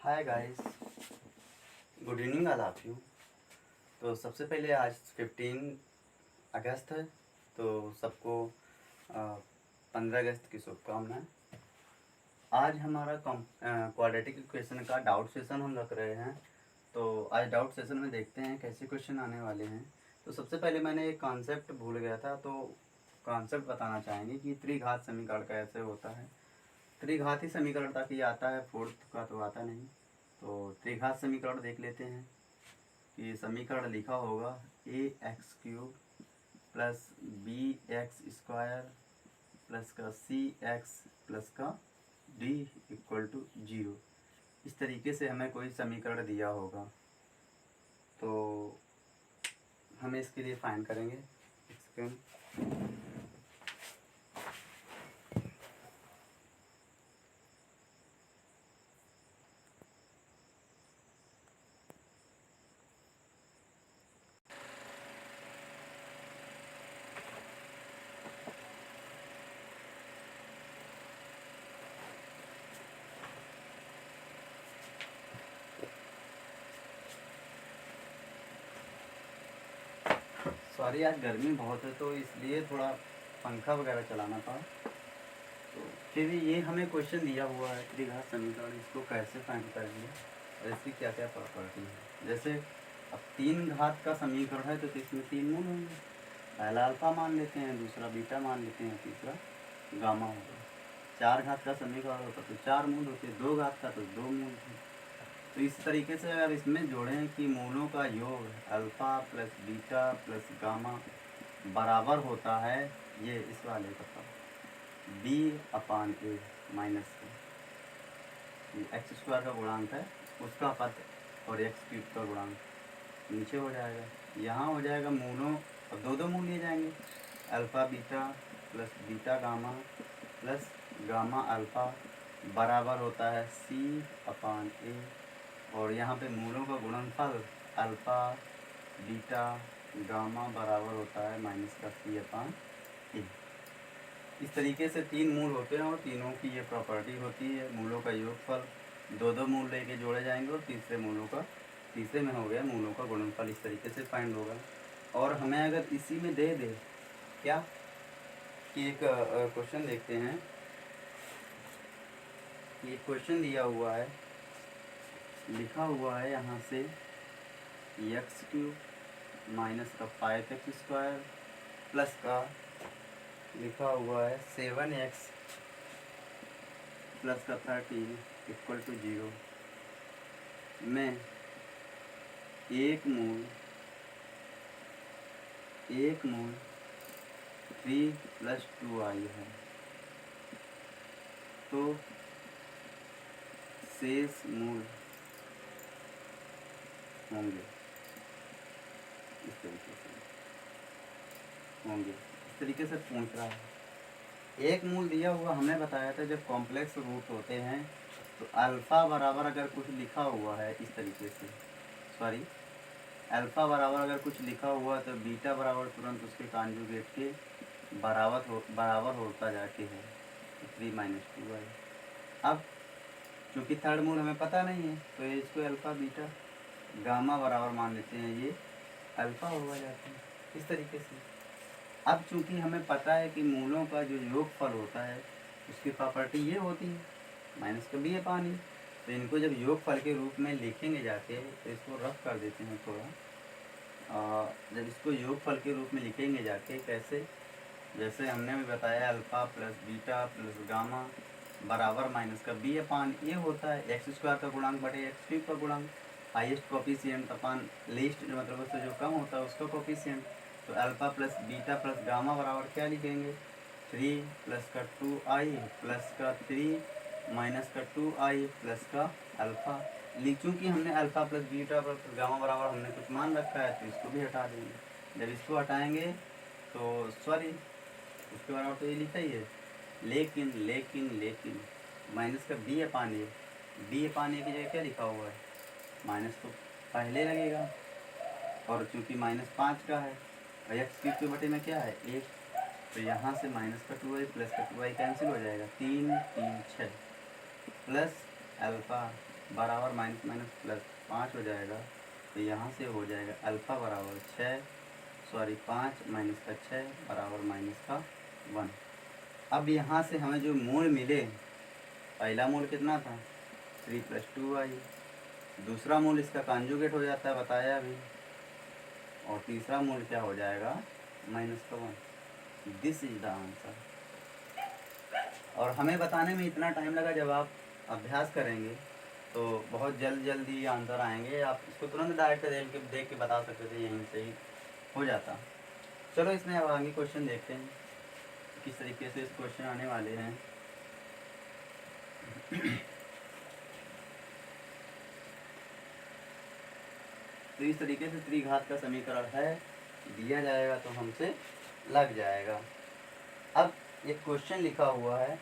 Hi guys, good evening all of you. तो सबसे पहले आज 15 अगस्त है, तो सबको 15 अगस्त की शुभकामनाएं। आज हमारा क्वाड्रेटिक इक्वेशन का डाउट सेशन हम रख रहे हैं। तो आज डाउट सेशन में देखते हैं कैसे क्वेश्चन आने वाले हैं। तो सबसे पहले मैंने एक कॉन्सेप्ट भूल गया था, तो कॉन्सेप्ट बताना चाहेंगे कि त्रिघात समीकरण कैसे होता है। त्रिघाती समीकरण ताकि आता है, फोर्थ का तो आता नहीं। तो त्रिघात समीकरण देख लेते हैं कि समीकरण लिखा होगा ax³ प्लस bx² प्लस का cx प्लस का d इक्वल टू 0। इस तरीके से हमें कोई समीकरण दिया होगा, तो हमें इसके लिए फाइंड करेंगे। एक सेकेंड। सॉरी, आज गर्मी बहुत है तो इसलिए थोड़ा पंखा वगैरह चलाना पड़ा। तो फिर ये हमें क्वेश्चन दिया हुआ है त्रिघात समीकरण, इसको कैसे फाइंड करेंगे और इसकी क्या क्या प्रॉपर्टी है। जैसे अब 3 घात का समीकरण है तो इसमें 3 मूल होंगे। पहला अल्फा मान लेते हैं, दूसरा बीटा मान लेते हैं, तीसरा गामा होगा। 4 घात का समीकरण होता तो 4 मूल होते, 2 घात का तो 2 मूल थे। तो इस तरीके से अगर इसमें जोड़ें कि मूलों का योग alpha plus beta plus gamma बराबर होता है, ये इस वाले का b/a माइनस x² का गुणांक है उसका पद और x³ का गुणांक नीचे हो जाएगा। यहाँ हो जाएगा मूलों और दो मूल लिए जाएंगे, alpha beta plus beta gamma plus gamma alpha बराबर होता है c/a। और यहाँ पे मूलों का गुणनफल अल्फ़ा बीटा गामा बराबर होता है माइनस का c/a। इस तरीके से 3 मूल होते हैं और तीनों की ये प्रॉपर्टी होती है। मूलों का योगफल दो मूल लेके जोड़े जाएंगे और तीसरे में हो गया मूलों का गुणनफल। इस तरीके से फाइंड होगा। और हमें अगर इसी में दे दे क्या कि एक क्वेश्चन देखते हैं। ये क्वेश्चन दिया हुआ है, लिखा हुआ है यहाँ से x³ माइनस का 5x² प्लस का लिखा हुआ है 7x प्लस का 13 इक्वल टू 0 में एक मूल 3 + 2i है। तो शेष मूल होंगे इस तरीके से पूछ रहा है। एक मूल दिया हुआ हमने बताया था, जब कॉम्प्लेक्स रूट होते हैं तो अल्फ़ा बराबर अगर कुछ लिखा हुआ है इस तरीके से, सॉरी अल्फ़ा बराबर अगर कुछ लिखा हुआ तो बीटा बराबर तुरंत उसके कॉन्जुगेट के बराबर होता जाके है 3 - 2i। अब चूँकि थर्ड मूल हमें पता नहीं है तो ये इसको अल्फ़ा बीटा गामा बराबर मान लेते हैं, ये अल्फ़ा होगा जाते हैं इस तरीके से। अब चूँकि हमें पता है कि मूलों का जो योगफल होता है उसकी प्रॉपर्टी ये होती है माइनस का b/a। तो इनको जब योगफल के रूप में लिखेंगे जाके, तो इसको रफ कर देते हैं थोड़ा। जब इसको योगफल के रूप में लिखेंगे जाके कैसे, जैसे हमने भी बताया alpha plus beta plus gamma बराबर माइनस का b/a होता है x² का गुणांक बटे x³ का गुणांक, हाईएस्ट कोफिशिएंट अपान लीस्ट जो मतलब उससे जो कम होता है उसका कोफिशिएंट। तो alpha plus beta plus gamma बराबर क्या लिखेंगे 3 प्लस का 2i प्लस का 3 माइनस का 2i प्लस का अल्फ़ा। चूँकि हमने alpha plus beta plus gamma बराबर हमने कुछ मान रखा है तो इसको भी हटा देंगे। जब इसको हटाएंगे तो सॉरी उसके बराबर तो ये लिखा ही है, लेकिन माइनस का b/a की जगह क्या लिखा हुआ है माइनस तो पहले लगेगा, और चूँकि -5 का है और x³ के बटे में क्या है 1, तो यहाँ से माइनस का 2i प्लस का 2i कैंसिल हो जाएगा, 3 3 6 प्लस अल्फ़ा बराबर माइनस माइनस प्लस 5 हो जाएगा। तो यहाँ से हो जाएगा अल्फ़ा बराबर 5 माइनस का 6 बराबर माइनस का 1। अब यहाँ से हमें जो मूल मिले, पहला मूल कितना था 3 + 2y, दूसरा मूल इसका कॉन्जुगेट हो जाता है बताया अभी, और तीसरा मूल क्या हो जाएगा माइनस का 1। This is the answer. और हमें बताने में इतना टाइम लगा, जब आप अभ्यास करेंगे तो बहुत जल्दी आंसर आएंगे। आप इसको तुरंत डायरेक्ट देख के बता सकते थे, यहीं से ही हो जाता। चलो इसमें अब आगे क्वेश्चन देखते हैं किस तरीके से इस क्वेश्चन आने वाले हैं। तो इस तरीके से त्रिघात का समीकरण है, दिया जाएगा तो हमसे लग जाएगा। अब एक क्वेश्चन लिखा हुआ है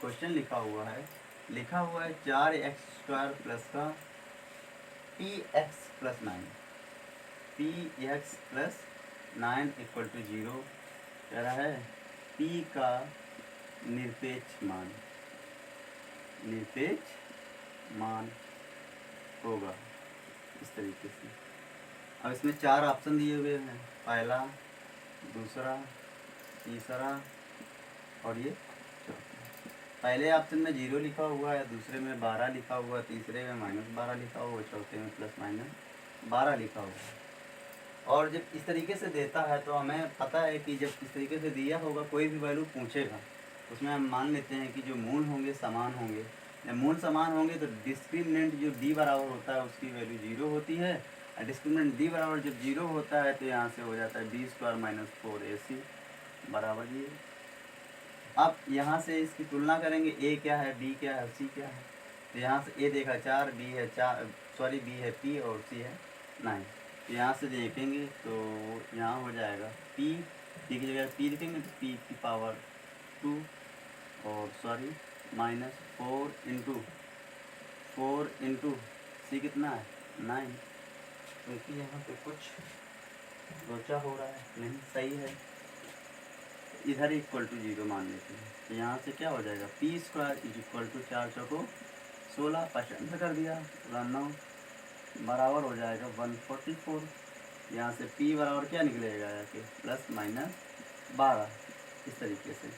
4x² प्लस का px + 9 = 0। कह रहा है p का निरपेक्ष मान होगा इस तरीके से। अब इसमें 4 ऑप्शन दिए हुए हैं, पहला, दूसरा, तीसरा और ये चौथा। पहले ऑप्शन में 0 लिखा हुआ है, दूसरे में 12 लिखा हुआ है, तीसरे में -12 लिखा हुआ है, चौथे में ±12 लिखा हुआ है। और जब इस तरीके से देता है तो हमें पता है कि जब इस तरीके से दिया होगा, कोई भी वैल्यू पूछेगा, उसमें हम मान लेते हैं कि जो मूल होंगे समान होंगे। जब मूल समान होंगे तो डिस्क्रिमिनेंट जो d बराबर होता है उसकी वैल्यू 0 होती है, और डिस्क्रिमिनेंट d बराबर जब 0 होता है तो यहाँ से हो जाता है b² - 4ac बराबर ये। अब यहाँ से इसकी तुलना करेंगे, a क्या है, b क्या है, c क्या है। तो यहाँ से a देखा 4, b है b है p और c है 9। तो यहाँ से देखेंगे तो यहाँ हो जाएगा p की जगह p लिखेंगे तो p की पावर 2 और -4 इंटू c कितना है 9। क्योंकि यहाँ पे कुछ लोचा हो रहा है, नहीं सही है, इधर =0 मान लेते हैं। तो यहाँ से क्या हो जाएगा p² = 4 चौको 16, पसंद कर दिया 9 बराबर हो जाएगा 144। यहाँ से p बराबर क्या निकलेगा जाके ±12 इस तरीके से।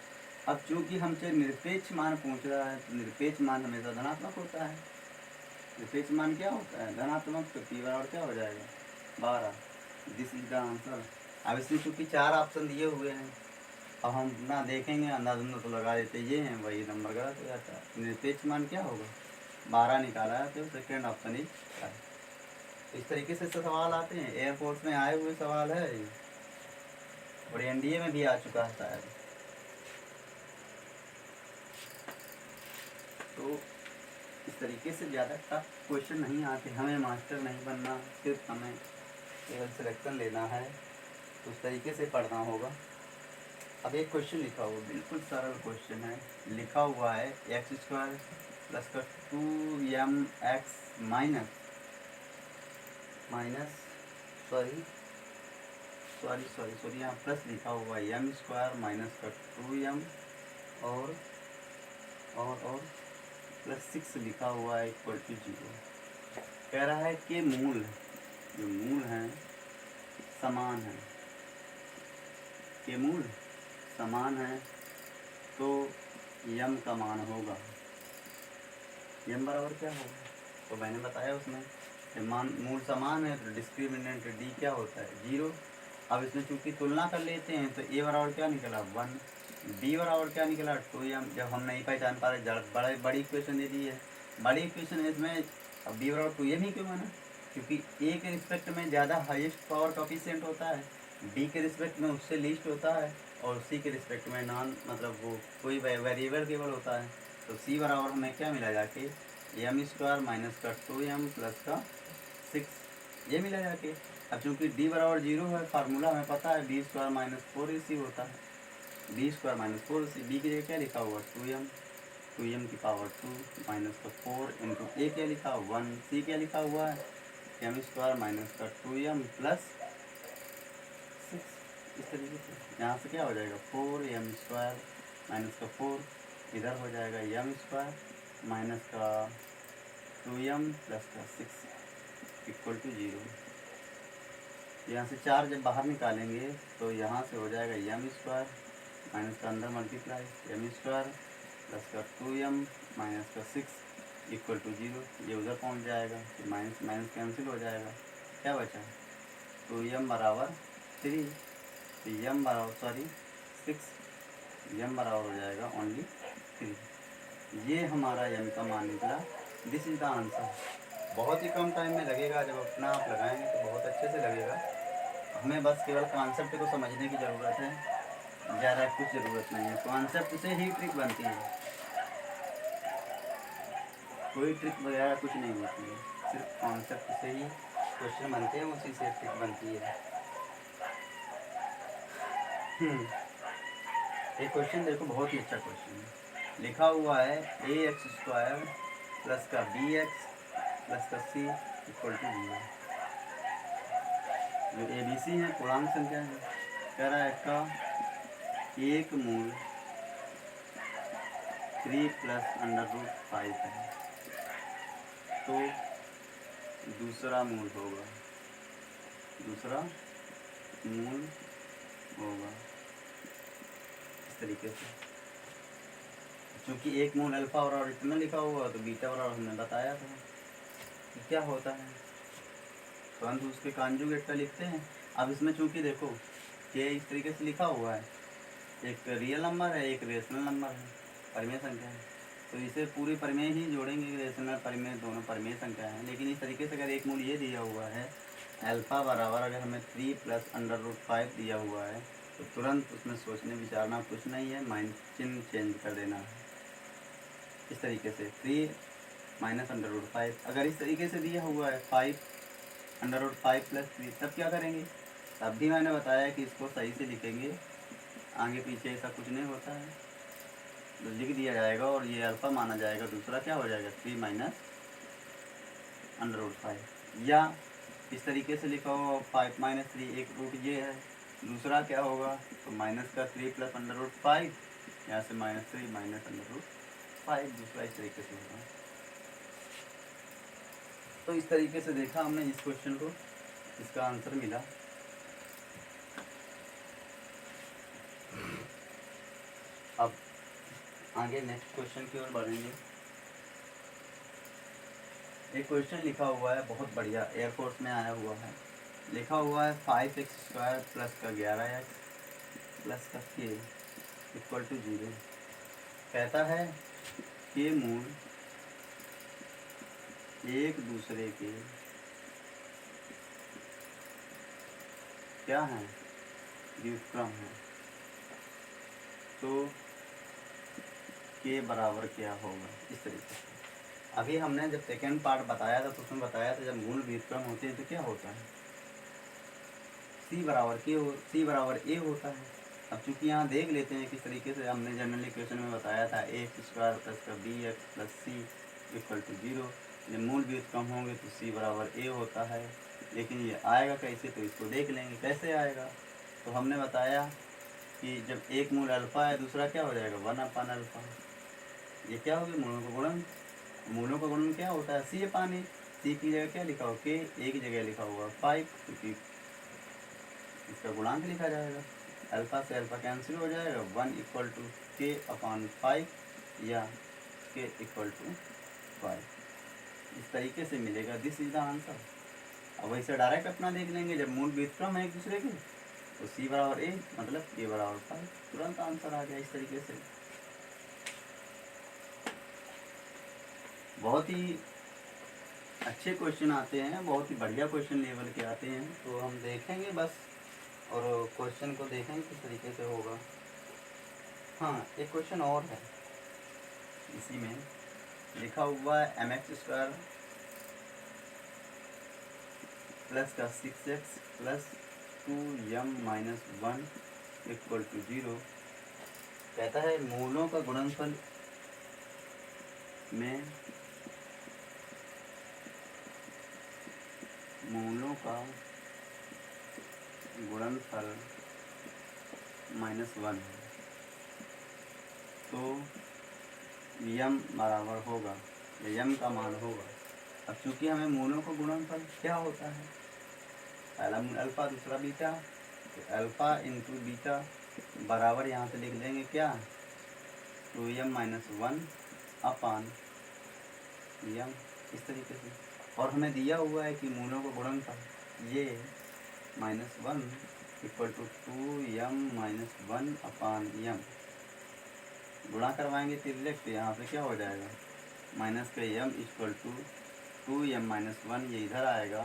अब चूँकि हमसे निरपेक्ष मान पूछ रहा है तो निरपेक्ष मान हमेशा धनात्मक होता है। निरपेक्ष मान क्या होता है धनात्मक, तो p बराबर क्या हो जाएगा 12। This is the answer. अब इसमें चूँकि 4 ऑप्शन दिए हुए हैं, अब हम ना देखेंगे अंदाज़ तो लगा देते ये हैं, वही नंबर गलत हो जाता है। निरपेक्ष मान क्या होगा 12 निकाला है तो सेकेंड ऑप्शन ही है। इस तरीके से सवाल आते हैं, एयरफोर्स में आए हुए सवाल है और एनडीए में भी आ चुका है शायद। तो इस तरीके से ज़्यादा टफ क्वेश्चन नहीं आते। हमें मास्टर नहीं बनना, सिर्फ हमें केवल सिलेक्शन लेना है, तो उस तरीके से पढ़ना होगा। अब एक क्वेश्चन लिखा हुआ, बिल्कुल सरल क्वेश्चन है, लिखा हुआ है x² प्लस का 2mx सॉरी यहाँ प्लस लिखा हुआ है m² माइनस का 2m और +6 लिखा हुआ है =0। कह रहा है कि मूल हैं समान हैं, के मूल समान है तो यम का मान होगा। यम बराबर क्या होगा, तो मैंने बताया उसमें मान मूल समान है तो डिस्क्रिमिनेंट डी क्या होता है 0। अब इसमें चूँकि तुलना कर लेते हैं तो ए बराबर क्या निकला 1, बी बराबर क्या निकला 2m। जब हम नहीं पहचान पा रहे, बड़ी इक्वेशन दे दी है, बड़ी इक्वेशन इसमें अब बी बराबर 2m ही क्यों बना, क्योंकि ए के रिस्पेक्ट में ज़्यादा हाईएस्ट पावर कोफिशिएंट होता है, बी के रिस्पेक्ट में उससे लीस्ट होता है, और सी के रिस्पेक्ट में नॉन मतलब वो कोई वेरिएबल केवल होता है। तो सी बराबर हमें क्या मिला जाके m² माइनस का 2m प्लस का 6 ये मिला जाके। अब चूँकि d बराबर 0 है, फार्मूला हमें पता है b² - 4ac होता है, b² - 4ac। b की जगह क्या लिखा हुआ 2m की पावर 2 माइनस का 4 इंटू a क्या लिखा 1, c क्या लिखा हुआ है m² माइनस का 2m प्लस 6। इस तरीके से यहाँ से क्या हो जाएगा 4m² माइनस का 4, इधर हो जाएगा m² माइनस का 2m प्लस का 6 इक्वल टू 0। यहाँ से 4 जब बाहर निकालेंगे तो यहाँ से हो जाएगा एम स्क्वायर माइनस का अंदर मल्टीप्लाई एम स्क्वायर प्लस का 2m माइनस का 6 इक्वल टू 0। ये उधर पहुँच जाएगा, फिर माइनस माइनस कैंसिल हो जाएगा, क्या बचा 2m बराबर 3, तो m बराबर 6, m बराबर हो जाएगा ओनली 3। ये हमारा m का मान निकला। This is the answer. बहुत ही कम टाइम में लगेगा, जब अपना आप लगाएंगे तो बहुत अच्छे से लगेगा। हमें बस केवल कॉन्सेप्ट को समझने की ज़रूरत है, ज़्यादा कुछ ज़रूरत नहीं है। कॉन्सेप्ट से ही ट्रिक बनती है, कोई ट्रिक वगैरह कुछ नहीं होती है, सिर्फ कॉन्सेप्ट से ही क्वेश्चन बनते हैं, उसी से ट्रिक बनती है। एक क्वेश्चन देखो, बहुत ही अच्छा क्वेश्चन है। लिखा हुआ है ax² प्लस का bx प्लस का c इक्वल टू 0। जो ABC है पूर्णांक संख्या है, कह रहा है का एक मूल 3 प्लस √5 है, तो दूसरा मूल होगा इस तरीके से। क्योंकि एक मूल अल्फा और इतना लिखा हुआ तो बीटा और हमने बताया था कि क्या होता है, तुरंत उसके कॉन्जुगेट का लिखते हैं। अब इसमें चूंकि देखो के इस तरीके से लिखा हुआ है, एक रियल नंबर है एक रेशनल नंबर है, परिमेय संख्या है, तो इसे पूरी परिमेय ही जोड़ेंगे, रेशनल परिमेय दोनों परिमेय संख्या है। लेकिन इस तरीके से अगर एक मूल ये दिया हुआ है अल्फ़ा बराबर, अगर हमें 3 प्लस √5 दिया हुआ है तो तुरंत उसमें सोचने विचारना कुछ नहीं है, माइनस चिन्ह चेंज कर देना है। इस तरीके से 3 माइनस √5, अगर इस तरीके से दिया हुआ है 5 √5 प्लस 3, तब क्या करेंगे? तब भी मैंने बताया कि इसको सही से लिखेंगे, आगे पीछे ऐसा कुछ नहीं होता है, तो लिख दिया जाएगा और ये अल्फ़ा माना जाएगा। दूसरा क्या हो जाएगा 3 माइनस √5, या इस तरीके से लिखा हो 5 माइनस 3, एक रूट ये है, दूसरा क्या होगा तो माइनस का 3 प्लस √5, यहाँ से -3 माइनस √5, दूसरा इस तरीके से होगा। तो इस तरीके से देखा हमने इस क्वेश्चन को, इसका आंसर मिला। अब आगे नेक्स्ट क्वेश्चन की ओर बढ़ेंगे। एक क्वेश्चन लिखा हुआ है बहुत बढ़िया, एयरफोर्स में आया हुआ है। लिखा हुआ है 5x² प्लस का 11x प्लस का k इक्वल टू 0। कहता है के मूल एक दूसरे के क्या हैं, व्युत्क्रम हैं, तो के बराबर क्या होगा, इस तरीके से। अभी हमने जब सेकेंड पार्ट बताया था तो उसमें बताया था जब मूल व्युत्क्रम होते हैं तो क्या होता है, सी बराबर ए होता है। अब चूंकि यहाँ देख लेते हैं किस तरीके से हमने जनरल इक्वेशन में बताया था ax² प्लस का bx plus c equal to 0। जब मूल व्युत्क्रम होंगे तो c बराबर a होता है, लेकिन ये आएगा कैसे तो इसको देख लेंगे कैसे आएगा। तो हमने बताया कि जब एक मूल अल्फ़ा है दूसरा क्या हो जाएगा 1/अल्फ़ा। ये क्या होगी मूलों का गुणन, मूलों का गुणन क्या होता है c/a। c की जगह क्या लिखा हो k, एक जगह लिखा हुआ 5, क्योंकि इसका गुणांक लिखा जाएगा। अल्फ़ा से अल्फ़ा कैंसिल हो जाएगा, 1 इक्वल टू k/5 या k इक्वल टू 5, इस तरीके से मिलेगा। This is the answer. अब वैसे डायरेक्ट अपना देख लेंगे, जब मूल व्युत्क्रम है एक दूसरे के तो c बराबर a मतलब k बराबर 5, तुरंत आंसर आ गया। इस तरीके से बहुत ही अच्छे क्वेश्चन आते हैं, बहुत ही बढ़िया क्वेश्चन लेवल के आते हैं, तो हम देखेंगे बस और क्वेश्चन को देखेंगे किस तरीके से होगा। हाँ, एक क्वेश्चन और है, इसी में लिखा हुआ है mx² प्लस का 6x plus 2m minus 1 equal to 0। कहता है मूलों का गुणनफल में -1 है, तो m बराबर होगा, m का मान होगा अब चूंकि हमें मूलों का गुणनफल क्या होता है, पहला मूल अल्फा दूसरा बीटा, तो अल्फा इंटू बीटा बराबर यहाँ से लिख लेंगे क्या 2m - 1 अपान m, इस तरीके से। और हमें दिया हुआ है कि मूलों का गुणनफल ये -1 equal to 2m - 1 upon m। गुणा करवाएंगे तिर्यक तो यहाँ पे क्या हो जाएगा माइनस का m इक्वल टू 2m - 1, ये इधर आएगा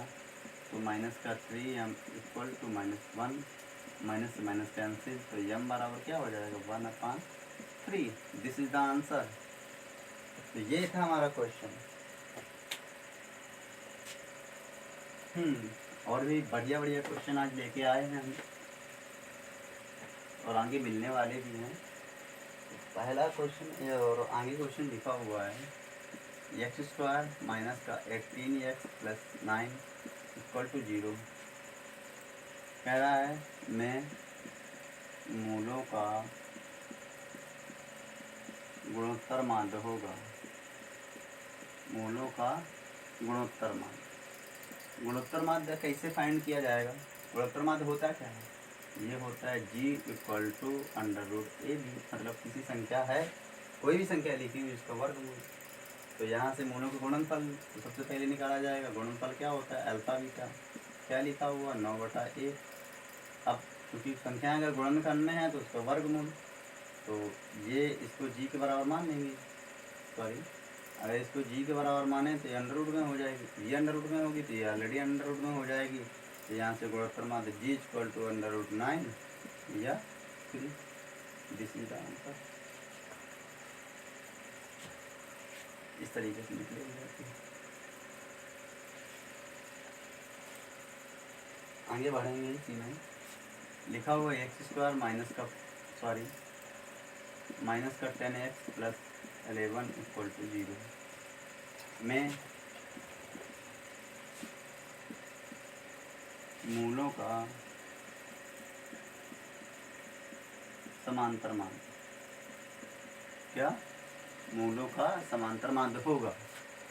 तो माइनस का 3m इक्वल टू -1, माइनस से माइनस कैंसिल, तो m बराबर क्या हो जाएगा 1/3। This is the answer. तो ये था हमारा क्वेश्चन। और भी बढ़िया बढ़िया क्वेश्चन आज लेके आए हैं हम, और आगे मिलने वाले भी हैं। पहला क्वेश्चन और आगे क्वेश्चन लिखा हुआ है x² माइनस का 18x प्लस 9 इक्वल टू 0। कह रहा है मैं मूलों का गुणोत्तर माध्य होगा, मूलों का गुणोत्तर माध्य। गुणोत्तर माध्य कैसे फाइंड किया जाएगा? गुणोत्तर माध्य होता क्या है? ये होता है g इक्वल टू √ab, मतलब किसी संख्या है, कोई भी संख्या लिखी हुई इसका वर्गमूल। तो यहाँ से मूलों का गुणनफल तो सबसे पहले निकाला जाएगा। गुणनफल क्या होता है अल्फा बीटा, क्या लिखा हुआ 9/1। अब क्योंकि संख्या अगर गुणन करने हैं तो उसका वर्गमूल, तो ये इसको g के बराबर मान लेंगे, सॉरी अगर इसको g के बराबर माने तो ये अंडर रूट में हो जाएगी, ये अंडर रूट में होगी तो ये ऑलरेडी अंडर रूट में हो जाएगी। तो यहाँ से गुणोत्तर माध्य g इक्वल टू √9 या 3। This is the answer. इस तरीके से निकलेगी। आगे बढ़ेंगे इसी में लिखा हुआ x² माइनस का 10x प्लस 11 इक्वल टू 0 में मूलों का समांतर माध्य, क्या मूलों का समांतर माध्य होगा।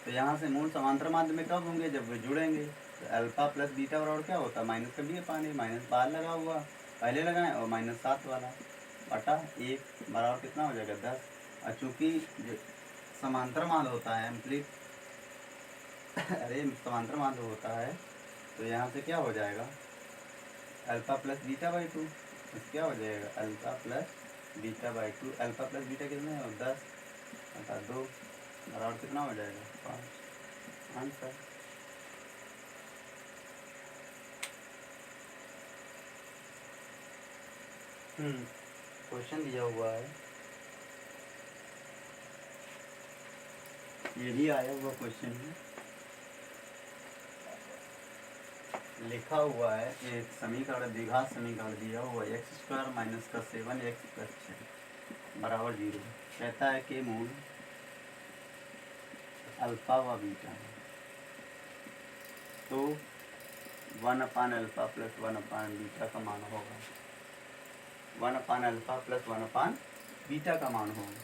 तो यहाँ से मूल समांतर माध्य में कब होंगे? जब वे जुड़ेंगे। तो अल्फा प्लस बीटा बराबर क्या होता है माइनस का b अपान a, माइनस बाहर लगा हुआ पहले लगाएं और -7 वाला बटा 1 बराबर कितना हो जाएगा 10। और चूँकि समांतर माध्य होता है एम्प्लीट अरे समांतर माध्य होता है तो यहाँ से क्या हो जाएगा अल्फा प्लस बीटा बाई 2, क्या हो जाएगा alpha plus beta by 2। Alpha plus beta कितना है 10 बटा 2 बराबर कितना हो जाएगा 5। आंसर। क्वेश्चन दिया हुआ है, ये भी आया हुआ क्वेश्चन है। लिखा हुआ है एक समीकरण, द्विघात समीकरण दिया हुआ x² माइनस का 7x प्लस 6 बराबर 0। कहता है कि मूल अल्फा व बीटा है, तो 1/अल्फा प्लस 1/बीटा का मान होगा, 1/अल्फा प्लस 1/बीटा का मान होगा।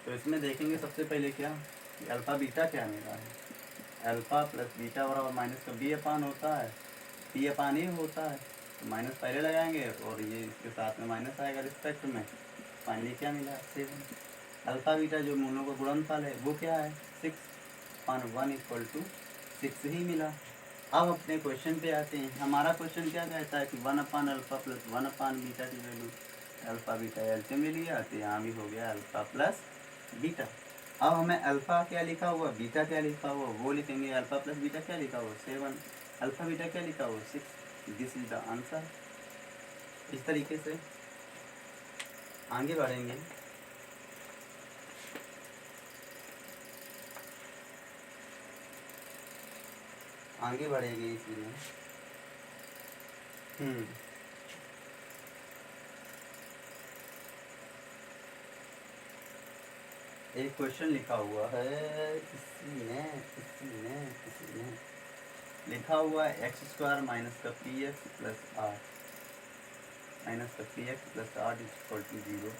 तो इसमें देखेंगे सबसे पहले क्या अल्फा बीटा क्या मिला है। अल्फा प्लस बीटा बराबर माइनस का b अपान होता है, p अपान a होता है, तो माइनस पहले लगाएंगे और ये इसके साथ में माइनस आएगा रिस्पेक्ट में। फाइनली क्या मिला 7। अल्फा बीटा जो मूलों का गुणनफल है वो क्या है 6/1 इक्वल टू 6 ही मिला। अब अपने क्वेश्चन पे आते हैं। हमारा क्वेश्चन क्या कहता है कि 1/अल्फा प्लस 1/बीटा की वैल्यू अल्फा बीटा एलसीएम ले लिया, तो यहाँ भी हो गया अल्फा प्लस बीटा। अब हमें अल्फा क्या लिखा हुआ बीटा क्या लिखा हुआ वो लिखेंगे। अल्फा प्लस बीटा क्या लिखा हुआ 7, अल्फा बीटा क्या लिखा हुआ 6। This is the answer. इस तरीके से आगे बढ़ेंगे। आगे बढ़ेंगे इसी में। एक क्वेश्चन लिखा हुआ है इसी में लिखा हुआ है x² माइनस का px plus r equal to 0।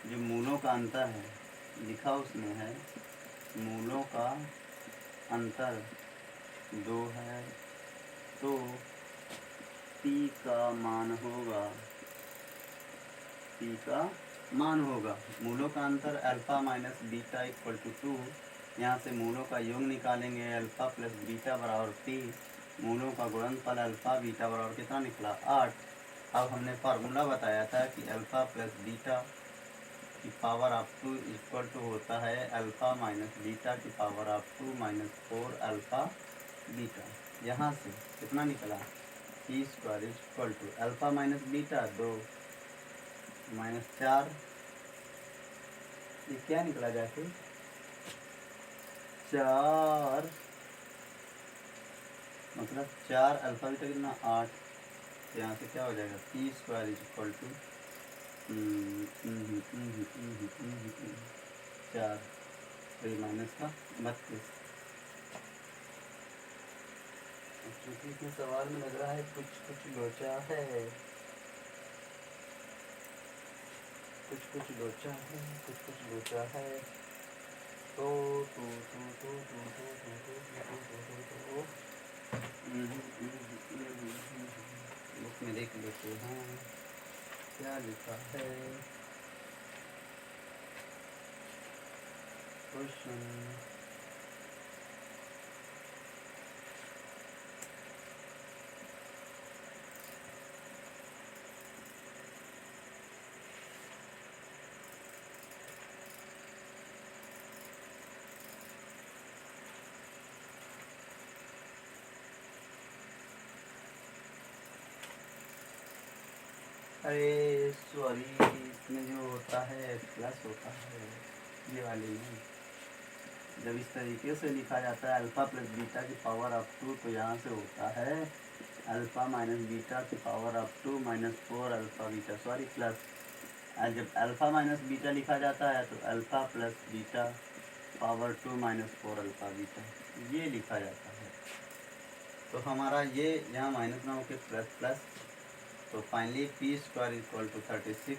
जो मूलों का अंतर है लिखा उसमें है मूलों का अंतर 2 है तो P का मान होगा, P का मान होगा मूलों का अंतर alpha minus beta equal to 2। यहाँ से मूलों का योग निकालेंगे, अल्फ़ा प्लस बीटा बराबर P। मूलों का गुणनफल अल्फ़ा बीटा बराबर कितना निकला 8। अब हमने फार्मूला बताया था कि अल्फ़ा प्लस बीटा की पावर ऑफ 2 इक्वल टू होता है अल्फ़ा माइनस बीटा की power of 2 minus 4 alpha beta. यहाँ से कितना निकला P square equal to alpha minus beta 2 minus 4, ये क्या निकला जाके 4, मतलब 4 अल्फ़ा बीटा कितना 8। तो यहाँ से क्या हो जाएगा P स्क्वायर इक्वल टू 4 तो ये माइनस का 32। क्योंकि इसमें सवाल में लग रहा है कुछ लोचा है, कुछ लोचा है, कुछ लोचा है। तो बुक में देख लेते हैं क्या लिखा है क्वेश्चन। अरे सॉरी, इसमें जो होता है प्लस होता है, ये वाली नहीं। जब इस तरीके से लिखा जाता है अल्फ़ा प्लस बीटा की पावर ऑफ 2 तो यहाँ से होता है अल्फ़ा माइनस बीटा की power of 2 minus 4 alpha beta, sorry plus. जब अल्फ़ा माइनस बीटा लिखा जाता है तो alpha plus beta power 2 minus 4 alpha beta, ये लिखा जाता है। तो हमारा ये यहाँ माइनस ना होकर प्लस प्लस, तो finally P square equal to 36।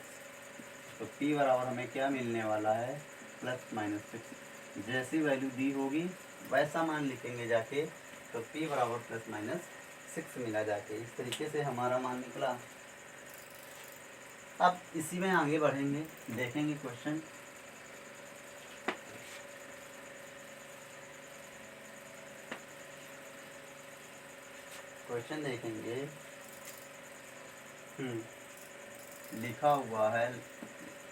तो P बराबर हमें क्या मिलने वाला है प्लस माइनस 6। जैसी वैल्यू दी होगी वैसा मान लिखेंगे जाके, तो P बराबर प्लस माइनस 6 मिला जाके। इस तरीके से हमारा मान निकला। अब इसी में आगे बढ़ेंगे, देखेंगे क्वेश्चन। क्वेश्चन देखेंगे। लिखा हुआ है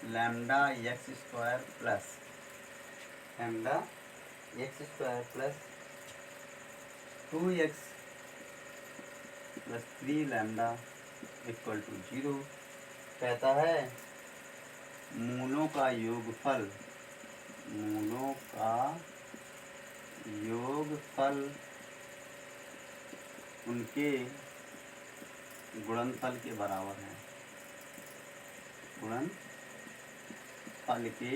lambda x square plus lambda x square plus 2x plus 3 lambda equal to 0। कहता है मूलों का योगफल, मूलों का योगफल उनके गुणनफल के बराबर है, गुणनफल के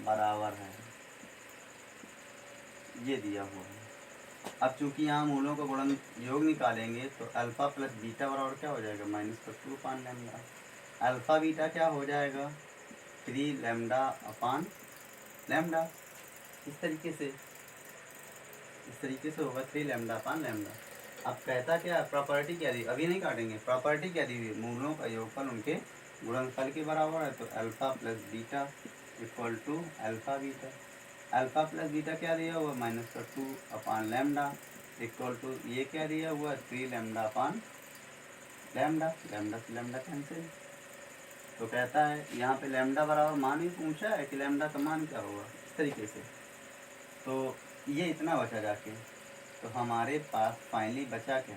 बराबर है, ये दिया हुआ है। अब चूंकि यहाँ मूलों का गुणन योग निकालेंगे तो अल्फ़ा प्लस बीटा बराबर क्या हो जाएगा माइनस का 2 अपान लैम्डा। अल्फ़ा बीटा क्या हो जाएगा 3 लैम्डा अपान लैम्डा। इस तरीके से होगा 3 लैम्डा अपान लैम्डा। अब कहता क्या प्रॉपर्टी क्या दी, अभी नहीं काटेंगे, प्रॉपर्टी क्या दी हुई मूलों का योगफल उनके गुणनफल के बराबर है। तो alpha plus beta equal to alpha beta. Alpha plus beta क्या दिया हुआ माइनस का 2 अपान लैम्डा इक्वल टू ये क्या दिया हुआ 3 लैम्डा अपान लैम्डा। लैम्डा से लैम्डा कैंसिल। तो कहता है यहाँ पे लैम्डा बराबर मान ही पूछा है कि लैम्डा का मान क्या होगा, इस तरीके से। तो ये इतना बचा जाके, तो हमारे पास फाइनली बचा क्या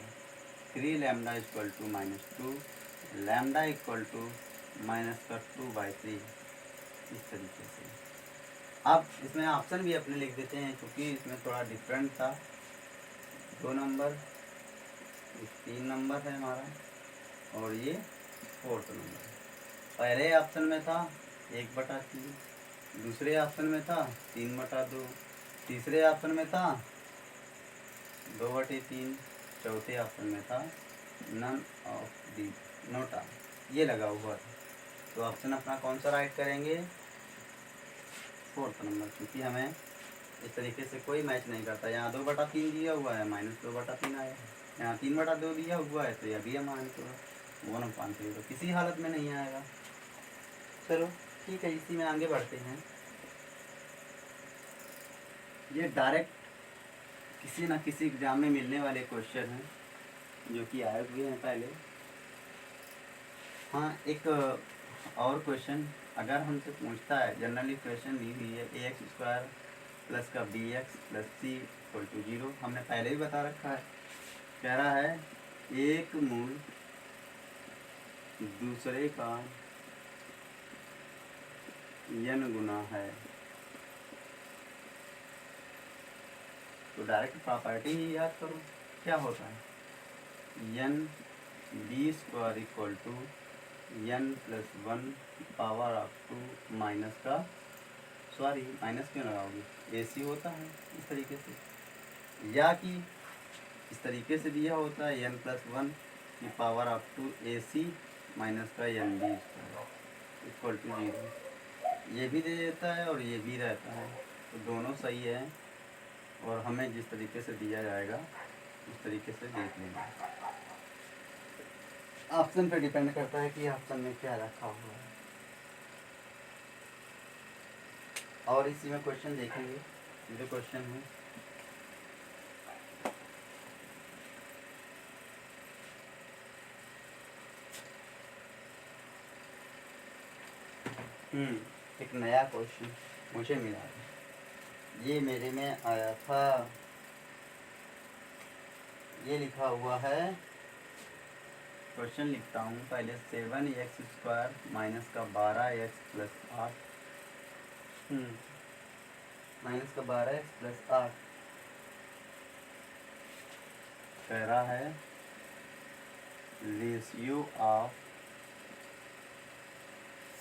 3 lambda equal to minus 2 lambda equal to minus का 2/3। इस तरीके से अब इसमें ऑप्शन भी अपने लिख देते हैं क्योंकि इसमें थोड़ा डिफरेंट था। 2 नंबर, 3 नंबर है हमारा और ये 4th नंबर। पहले ऑप्शन में था 1/3, दूसरे ऑप्शन में था 3/2, तीसरे ऑप्शन में था 2/3, चौथे ऑप्शन में था नन ऑफ दी नोटा, ये लगा हुआ था। तो ऑप्शन अपना कौन सा राइट करेंगे 4th नंबर, क्योंकि हमें इस तरीके से कोई मैच नहीं करता। यहाँ 2/3 दिया हुआ है, -2/3 आया। यहाँ 3/2 दिया हुआ है, तो यह भी है -1/3, तो किसी हालत में नहीं आएगा। चलो ठीक है, इसी में आगे बढ़ते हैं। ये डायरेक्ट किसी न किसी एग्जाम में मिलने वाले क्वेश्चन हैं, जो कि आए हुए हैं पहले। हाँ, एक और क्वेश्चन अगर हमसे पूछता है, जनरली क्वेश्चन दी हुई है ax² प्लस का bx प्लस c = 0, हमने पहले ही बता रखा है। कह रहा है एक मूल दूसरे का n गुना है, तो डायरेक्ट प्रॉपर्टी ही याद करो। क्या होता है, n b² = n+1 माइनस का, सॉरी माइनस क्यों लगाओगे, ac होता है इस तरीके से, या कि इस तरीके से दिया होता है n+1 AC माइनस का nb² = 0। ये भी दे देता है और ये भी रहता है, तो दोनों सही है। और हमें जिस तरीके से दिया जाएगा उस तरीके से देख लेंगे। ऑप्शन पे डिपेंड करता है कि ऑप्शन में क्या रखा हुआ है। और इसी में क्वेश्चन देखेंगे, जो क्वेश्चन है एक नया क्वेश्चन मुझे मिला है, ये मेरे में आया था। ये लिखा हुआ है, क्वेश्चन लिखता हूँ पहले। 7x² माइनस का 12x प्लस 8 माइनस का 12x प्लस 8 कह रहा है ratio of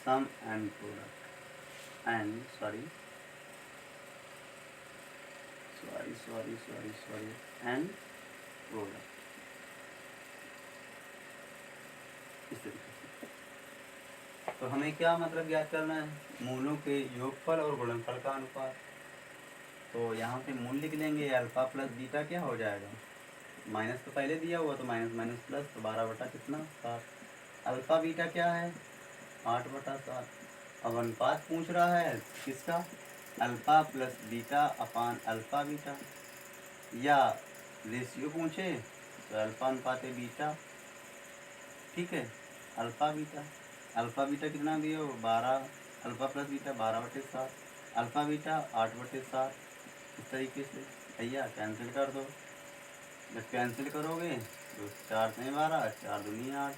sum and product and and product, इस तरीके से। तो हमें क्या मतलब याद करना है, मूलों के योगफल और गुणनफल का अनुपात। तो यहाँ पे मूल लिख लेंगे, अल्फा प्लस बीटा क्या हो जाएगा, माइनस तो पहले दिया हुआ, तो माइनस माइनस प्लस, तो 12 बटा कितना 7। अल्फा बीटा क्या है 8/7। अब अनुपात पूछ रहा है किसका, अल्फा प्लस बीटा अपान अल्फा बीटा, या रेशियो पूछे तो अल्फा अनुपात बीटा। ठीक है, अल्फा बीटा कितना दिया हो 12, alpha plus beta 12/7, alpha beta 8/7। इस तरीके से भैया कैंसिल कर दो। जब कैंसिल करोगे तो 4 से 12, 4 दूनी 8,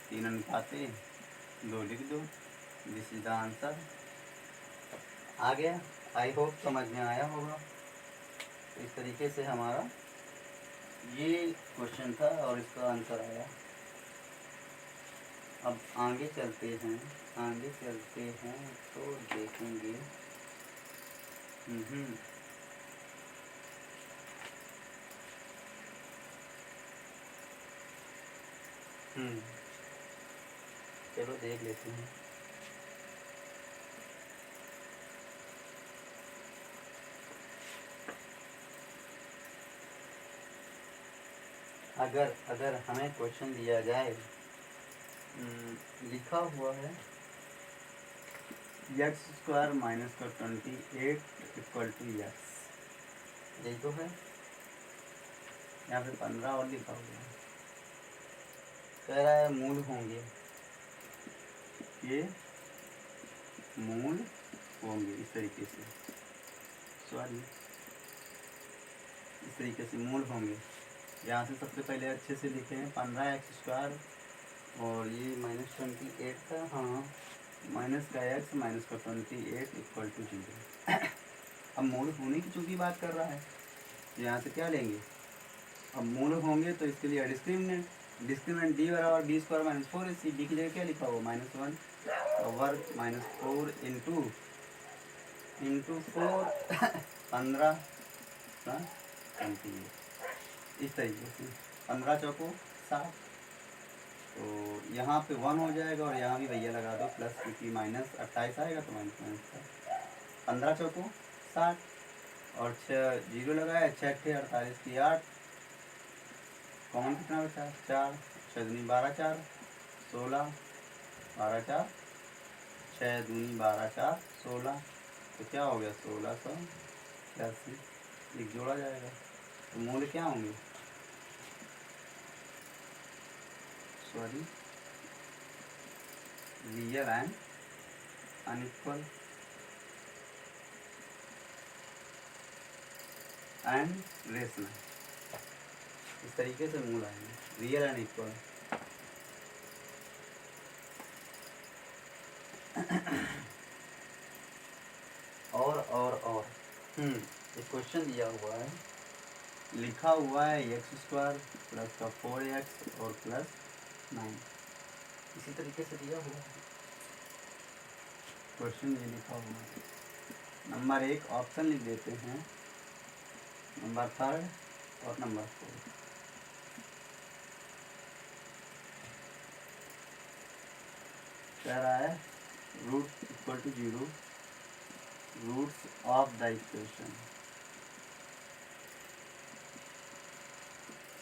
3 अनुपाते 2 लिख दो। This is the answer. आ गया, आई होप समझ में आया होगा। तो इस तरीके से हमारा ये क्वेश्चन था और इसका आंसर आया। अब आगे चलते हैं तो देखेंगे। चलो देख लेते हैं। अगर हमें क्वेश्चन दिया जाए, लिखा हुआ है x² माइनस का 28 = x, यही तो है। यहाँ पे 15 और लिखा हुआ है। कह रहा है मूल होंगे, ये मूल होंगे इस तरीके से, इस तरीके से मूल होंगे। यहाँ से सबसे पहले अच्छे से लिखे हैं 15x² और ये -28 था, हाँ माइनस का x माइनस का 28 = 0। अब मूल होने की चूँकि बात कर रहा है, तो यहाँ से क्या लेंगे, अब मूल होंगे तो इसके लिए डिस्क्रिमिनेंट d बराबर d² - 4ac, d की जगह क्या लिखा हुआ -1 का वर्ग -4 इंटू 4 15 का 28, इस तरीके से 15 चौको 7। तो यहाँ पे 1 हो जाएगा और यहाँ भी भैया लगा दो प्लस, क्योंकि -28 आएगा तो -5। 15 चौको 60, और 6 जीरो लगाया, 6 × 48 की 8, कॉमन कितना बचा 4, 6 दूनी 12 4 16, 12 4 6 दूनी 12 4 16, तो क्या हो गया 1688, एक जोड़ा जाएगा। तो मूल क्या होंगे, sorry real and unequal and rational, इस तरीके से मूल आएंगे रियल एंड इक्वल। और एक क्वेश्चन दिया हुआ है, लिखा हुआ है x² प्लस का 4x और प्लस 9, इसी तरीके से दिया हुआ है क्वेश्चन, ये लिखा हुआ है। नंबर 1 ऑप्शन लिख देते हैं, नंबर 3 और नंबर 4। कह रहा है root equal to 0, roots of the equation,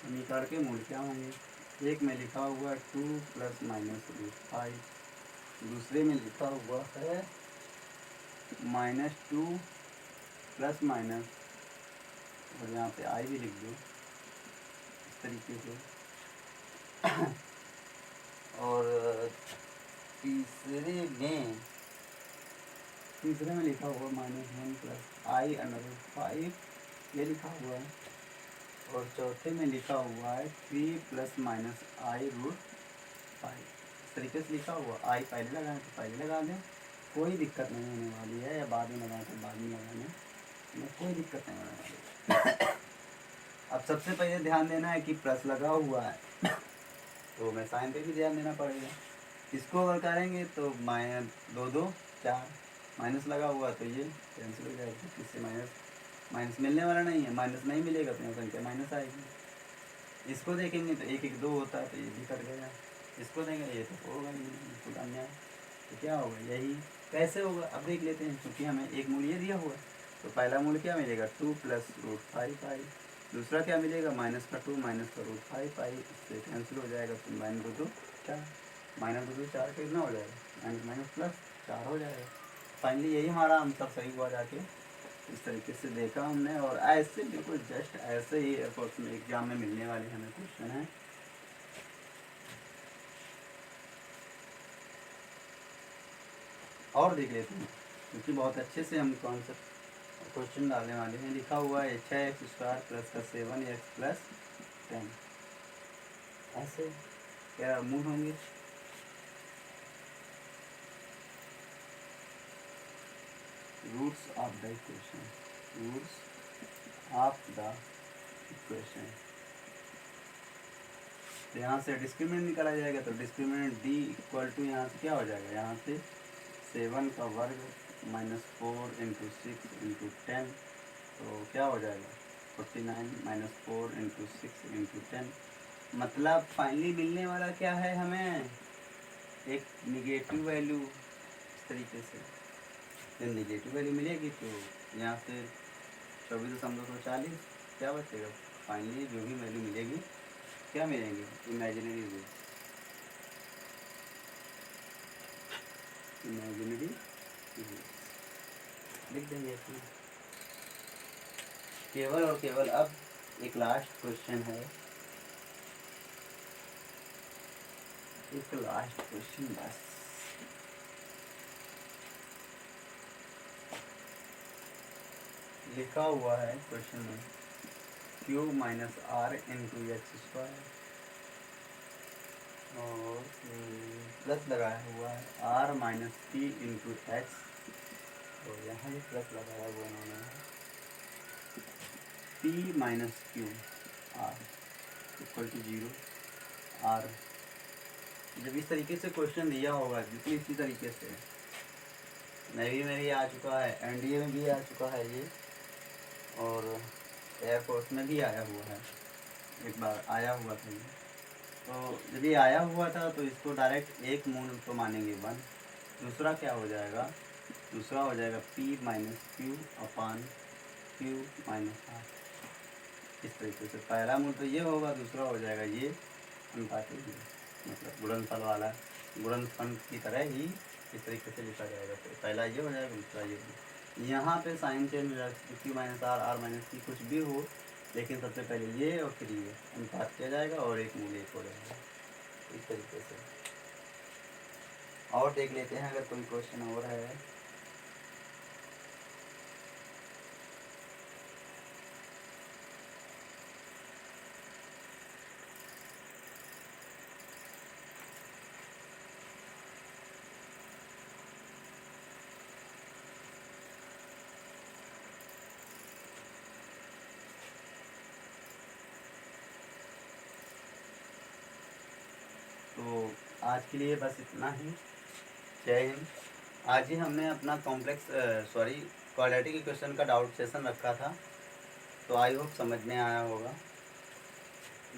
समीकरण के मूल क्या होंगे। एक में लिखा हुआ है 2 + -√5, दूसरे में लिखा हुआ है -2 प्लस माइनस, और यहाँ पे आई भी लिख दो इस तरीके से। और तीसरे में लिखा हुआ -1 प्लस i√5, ये लिखा हुआ है। और चौथे में लिखा हुआ है 3 ± i√5, इस तरीके से लिखा हुआ। आई पहले लगाएं तो पहले लगा दें, कोई दिक्कत नहीं होने वाली है, या बाद में लगाएं तो बाद में लगाने में कोई दिक्कत नहीं होने वाली है। अब सबसे पहले ध्यान देना है कि प्लस लगा हुआ है तो हमें साइन पे भी ध्यान देना पड़ेगा। इसको अगर करेंगे तो -2 2 4, माइनस लगा हुआ तो ये कैंसिल हो जाएगी, इससे माइनस मिलने वाला नहीं है, माइनस नहीं मिलेगा तो यहाँ संख्या माइनस आएगी। इसको देखेंगे तो 1 1 2 होता है, तो ये भी कट गया। इसको देंगे ये तो होगा नहीं, बिल्कुल अन्याय। तो क्या होगा, यही कैसे होगा अब देख लेते हैं। क्योंकि हमें एक मूल्य ये दिया हुआ है, तो पहला मूल्य क्या मिलेगा 2 + √5i, दूसरा क्या मिलेगा -2 -√5i, इससे कैंसिल हो जाएगा, तो -2 2 4, -2 2 4 कितना हो जाएगा, +4 हो जाएगा। फाइनली यही हमारा आंसर सही हुआ जाके, इस तरीके से देखा हमने। और ऐसे बिल्कुल जस्ट ऐसे ही एयरफोर्स में एग्जाम में मिलने वाले हमें क्वेश्चन हैं। और देख लेते हैं, क्योंकि बहुत अच्छे से हम कॉन्सेप्ट क्वेश्चन डालने वाले हैं। लिखा हुआ है 6x² प्लस का 7x प्लस 10, ऐसे क्या मूल होंगे। Roots of the equation, roots of the equation, तो यहाँ से डिस्क्रिमिनेंट निकाला जाएगा, तो डिस्क्रिमिनेंट d इक्वल टू यहाँ से क्या हो जाएगा, यहाँ से 7 का वर्ग -4 × 6 × 10, तो क्या हो जाएगा 49 -4 × 6 × 10। मतलब फाइनली मिलने वाला क्या है हमें, एक निगेटिव वैल्यू। इस तरीके से जब निगेटिव वैल्यू मिलेगी तो यहाँ से 24.40 क्या बचेगा, फाइनली जो भी वैल्यू मिलेगी क्या मिलेंगी, इमेजिनरी रूट, इमेजिनरी लिख देंगे इसमें। केवल और केवल अब एक लास्ट क्वेश्चन है, एक लास्ट क्वेश्चन बस। लिखा हुआ है क्वेश्चन में q - r × x², और प्लस लगाया हुआ है r - p × x, तो यहाँ भी प्लस लगाया हुआ उन्होंने p - q r equal to 0 r। जब इस तरीके से क्वेश्चन दिया होगा, बिल्कुल इसी तरीके से नेवी में भी आ चुका है, एनडीए में भी आ चुका है ये, और एयरफोर्स में भी आया हुआ है, एक बार आया हुआ था ये। तो जब ये आया हुआ था तो इसको डायरेक्ट एक मूल तो मानेंगे 1, दूसरा क्या हो जाएगा, दूसरा हो जाएगा p - q/, q minus r. इस तरीके से पहला मूल तो ये होगा, दूसरा हो जाएगा ये अनुपात ये, मतलब गुणनफल वाला गुणनफल की तरह ही इस तरीके से लिखा जाएगा। तो पहला ये हो जाएगा, दूसरा ये हो। यहाँ पे साइन चेंज हो जाएगा, q minus r, r minus की, कुछ भी हो, लेकिन सबसे पहले ये और फिर ये अनुपात किया जाएगा और एक मूल एक हो जाएगा इस तरीके से। और देख लेते हैं अगर कोई क्वेश्चन और है। तो आज के लिए बस इतना ही। जय हिंद। आज ही हमने अपना क्वाड्रेटिक इक्वेशन का डाउट सेशन रखा था, तो आई होप समझ में आया होगा।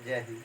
जय हिंद।